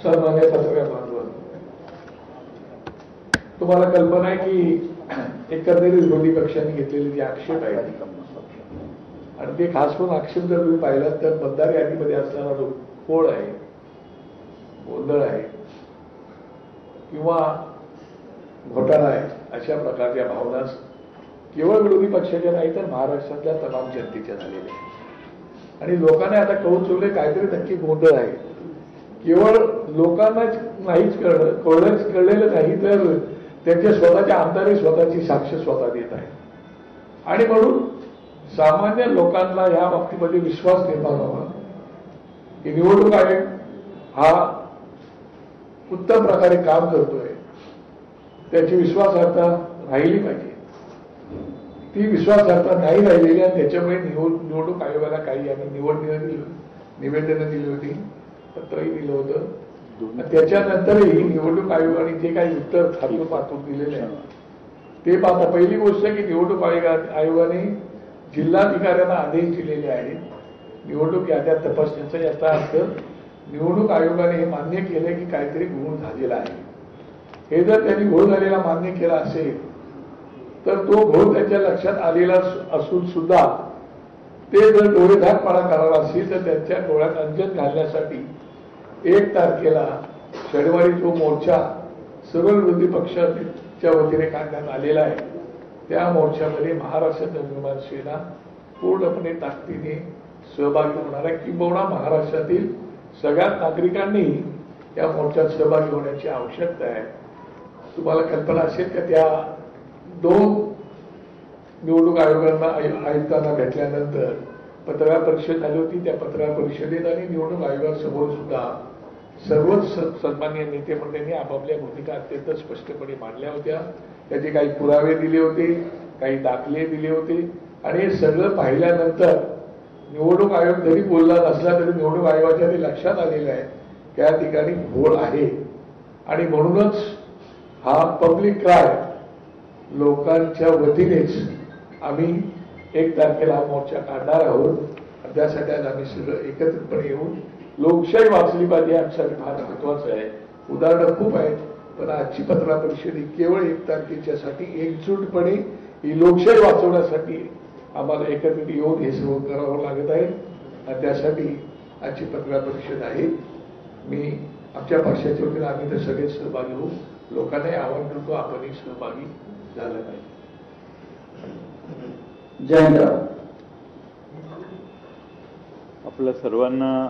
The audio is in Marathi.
सन्मान्य पत्रकार बांधवांनो, तुम्हाला कल्पना आहे की एकंदरीत विरोधी पक्षांनी घेतलेले जे आक्षेप आहेत आणि ते खास करून आक्षेप जर तुम्ही पाहिलात तर मतदार यादीमध्ये असणारा जो खोळ आहे, गोंधळ आहे किंवा घोटाळा आहे, अशा प्रकारच्या भावना केवळ विरोधी पक्षाच्या नाही तर महाराष्ट्रातल्या तमाम जनतेच्या झालेल्या आहेत. आणि लोकांना आता कळून चुकले काहीतरी नक्की गोंधळ आहे. केवळ लोकांनाच नाहीच कळलेलं नाही तर त्यांच्या स्वतःच्या आमदारही स्वतःची साक्ष स्वतः देत आहे. आणि म्हणून सामान्य लोकांना या बाबतीमध्ये विश्वास निर्माण व्हावा की निवडणूक आयोग हा उत्तम प्रकारे काम करतोय, त्याची विश्वासार्हता राहिली पाहिजे. ती विश्वासार्हता नाही राहिलेली आणि त्याच्यामुळे निवडणूक आयोगाला काही आम्ही निवेदनं दिली होती, पत्रही दिलं होतं. त्याच्यानंतरही निवडणूक आयोगाने जे काही उत्तर थापून पाठवून दिलेले आहे ते पाहता पहिली गोष्ट की निवडणूक आयोगाने जिल्हाधिकाऱ्यांना आदेश दिलेले आहेत. निवडणूक याद्या तपासण्याचा याचा अर्थ निवडणूक आयोगाने हे मान्य केले की काहीतरी घोळ झालेला आहे. हे जर त्यांनी घोळ झालेला मान्य केला असेल तर तो घोळ त्यांच्या लक्षात आलेला असून सुद्धा ते जर डोळेझाकपणा करणार असेल तर त्यांच्या डोळ्यात अंजन घालण्यासाठी 1 तारखेला शनिवारी जो मोर्चा सर्व विरोधी पक्षाच्या वतीने काढण्यात आलेला आहे त्या मोर्चामध्ये महाराष्ट्र नवनिर्माण सेना पूर्णपणे ताकदीने सहभागी होणार आहे. किंबहुना महाराष्ट्रातील सगळ्या नागरिकांनी या मोर्चात सहभागी होण्याची आवश्यकता आहे. तुम्हाला कल्पना असेल का त्या 2 निवडणूक आयुक्तांना भेटल्यानंतर पत्रकार परिषद झाली होती. त्या पत्रकार परिषदेत आणि निवडणूक आयोगासमोर सुद्धा सर्वच सन्माननीय नेते मंडळींनी आपापल्या भूमिका अत्यंत स्पष्टपणे मांडल्या होत्या. त्याचे काही पुरावे दिले होते, काही दाखले दिले होते आणि हे सगळं पाहिल्यानंतर निवडणूक आयोग जरी बोलला नसला तरी निवडणूक आयोगाच्या ते लक्षात आलेलं आहे त्या ठिकाणी घोळ आहे. आणि म्हणूनच हा पब्लिक क्राय लोकांच्या वतीनेच आम्ही 1 तारखेला हा मोर्चा काढणार आहोत. त्यासाठी आज आम्ही सगळं एकत्रितपणे येऊन लोकशाही वाचली पाहिजे आमच्यासाठी फार महत्वाचं आहे. उदाहरणं खूप आहेत पण आजची पत्रकार परिषद ही केवळ 1 तारखेच्यासाठी एकजूटपणे ही लोकशाही वाचवण्यासाठी आम्हाला एकत्रित येऊन हे सर्व करावं लागत आहे आणि त्यासाठी आजची पत्रकार परिषद आहे. मी आमच्या पक्षाच्या वतीने आम्ही तर सगळे सहभागी होऊ. लोकांनाही आवाहन करतो आपणही सहभागी झालं पाहिजे. जयंतराव, आपल्या सर्वांना